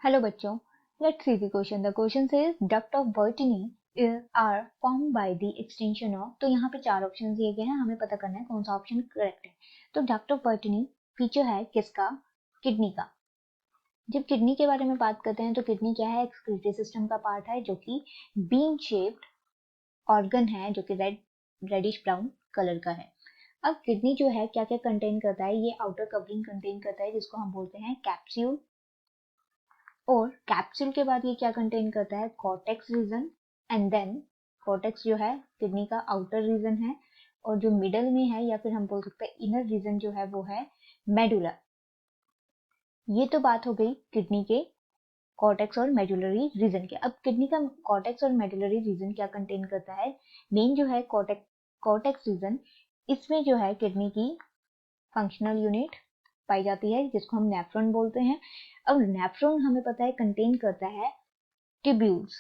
Hello बच्चों, let's see the question. The question says duct of Botany are formed by the extension of. तो यहाँ पे चार option दिए गए हैं, हमें पता करना है कौन सा ऑप्शन करेक्ट है. तो डक्ट ऑफ बर्टनी फीचर है किसका? किडनी का. जब किडनी के बारे में बात करते हैं तो किडनी क्या है? एक्सक्रीटरी सिस्टम का पार्ट है जो कि बीन शेप्ड ऑर्गन है जो कि रेडिश ब्राउन कलर का है. अब किडनी जो है क्या क्या कंटेन करता है? ये आउटर कवरिंग कंटेन करता है जिसको हम बोलते हैं कैप्सूल. और कैप्सूल के बाद ये क्या कंटेन करता है? Cortex region. And then cortex जो है किडनी का आउटर रीजन है और जो मिडल में है या फिर हम बोल सकते हैं इनर रीजन जो है वो है मेडुला. ये तो बात हो गई किडनी के कॉर्टेक्स और मेडुलरी रीजन के. अब किडनी का कॉर्टेक्स और मेडुलरी रीजन क्या कंटेन करता है? मेन जो है कॉर्टेक्स रीजन, इसमें जो है किडनी की फंक्शनल यूनिट पाई जाती है जिसको हम नेफ्रॉन बोलते हैं. अब नेफ्रॉन हमें पता है कंटेन करता है ट्यूब्यूल्स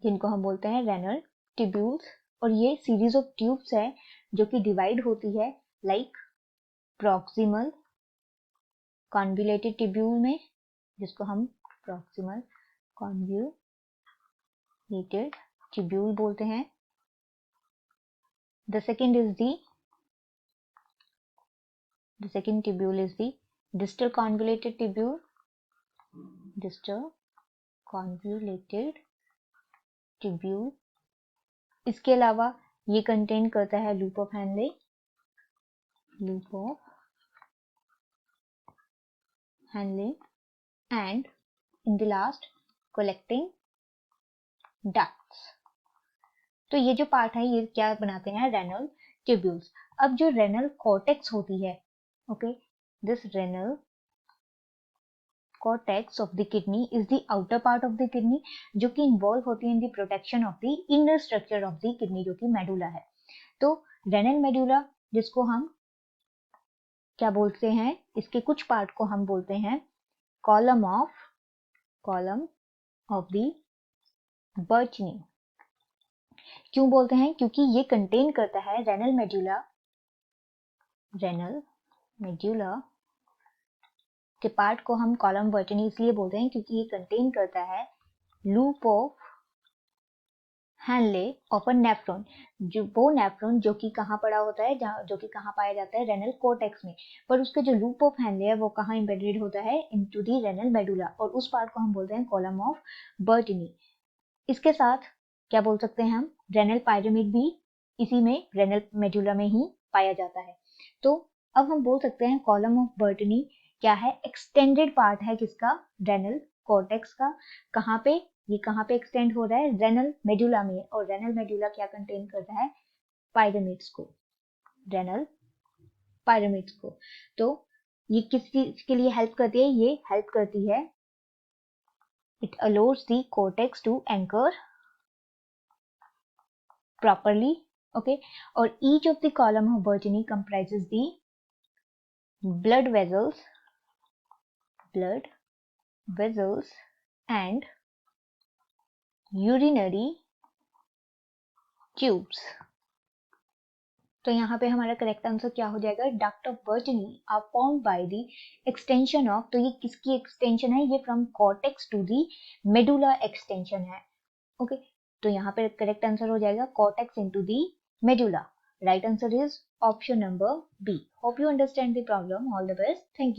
जिनको हम बोलते हैं रेनल ट्यूब्यूल्स. और ये सीरीज ऑफ ट्यूब्स है जो कि डिवाइड होती है लाइक प्रॉक्सिमल कॉन्वुलेटेड ट्यूब्यूल में जिसको हम प्रॉक्सिमल कॉन्वुलेटेड ट्यूब्यूल बोलते हैं. The second tubule is the distal convoluted tubule. इसके अलावा ये कंटेन करता है loop of Henle and in the last collecting ducts. तो ये जो पार्ट है ये क्या बनाते हैं? Renal tubules. अब जो रेनल कॉर्टेक्स होती है, okay, this renal cortex of the kidney is the outer part of the kidney जो कि इन्वॉल्व होती है in the protection of the inner structure of the kidney जो कि मेडुला है. तो रेनल मेडुला जिसको हम क्या बोलते हैं? इसके कुछ पार्ट को हम बोलते हैं कॉलम ऑफ द बर्टनी. क्यों बोलते हैं? क्योंकि ये कंटेन करता है रेनल मेडुला के पार्ट को हम कॉलम बर्टनी इसलिए बोलते हैं क्योंकि ये कंटेन करता है loop of Henle of a nephron. जो वो नेफ्रॉन जो कि कहाँ पड़ा होता है, जो कि कहाँ पाया जाता है? रेनल कॉर्टेक्स में. पर उसका जो लूप ऑफ हैनले है वो कहाँ एम्बेडेड होता है? Into the renal medulla. और उस पार्ट को हम बोलते हैं कॉलम ऑफ बर्टनी. इसके साथ क्या बोल सकते हैं हम? रेनल पायरामिड भी इसी में रेनल मेडुला में ही पाया जाता है. तो अब हम बोल सकते हैं कॉलम ऑफ बर्टनी क्या है? एक्सटेंडेड पार्ट है किसका? रेनल कॉर्टेक्स का. कहाँ पे? ये कहाँ पे एक्सटेंड हो रहा है? रेनल मेडुला में. और रेनल मेडुला क्या कंटेन करता है? पायरामिड्स को, रेनल पायरामिड्स को. तो ये किस चीज के लिए हेल्प करती है? ये हेल्प करती है, it allows the cortex to anchor properly, okay. Or each of the column of Botany comprises the blood vessels and urinary tubes. तो यहाँ पे हमारा करेक्ट आंसर क्या हो जाएगा? Duct of Bellini are formed by the extension of. तो ये किसकी एक्सटेंशन है? ये from cortex to the medulla extension है, ओके. तो यहाँ पे करेक्ट आंसर हो जाएगा cortex into the medulla. Right answer is option number B. Hope you understand the problem. All the best. Thank you.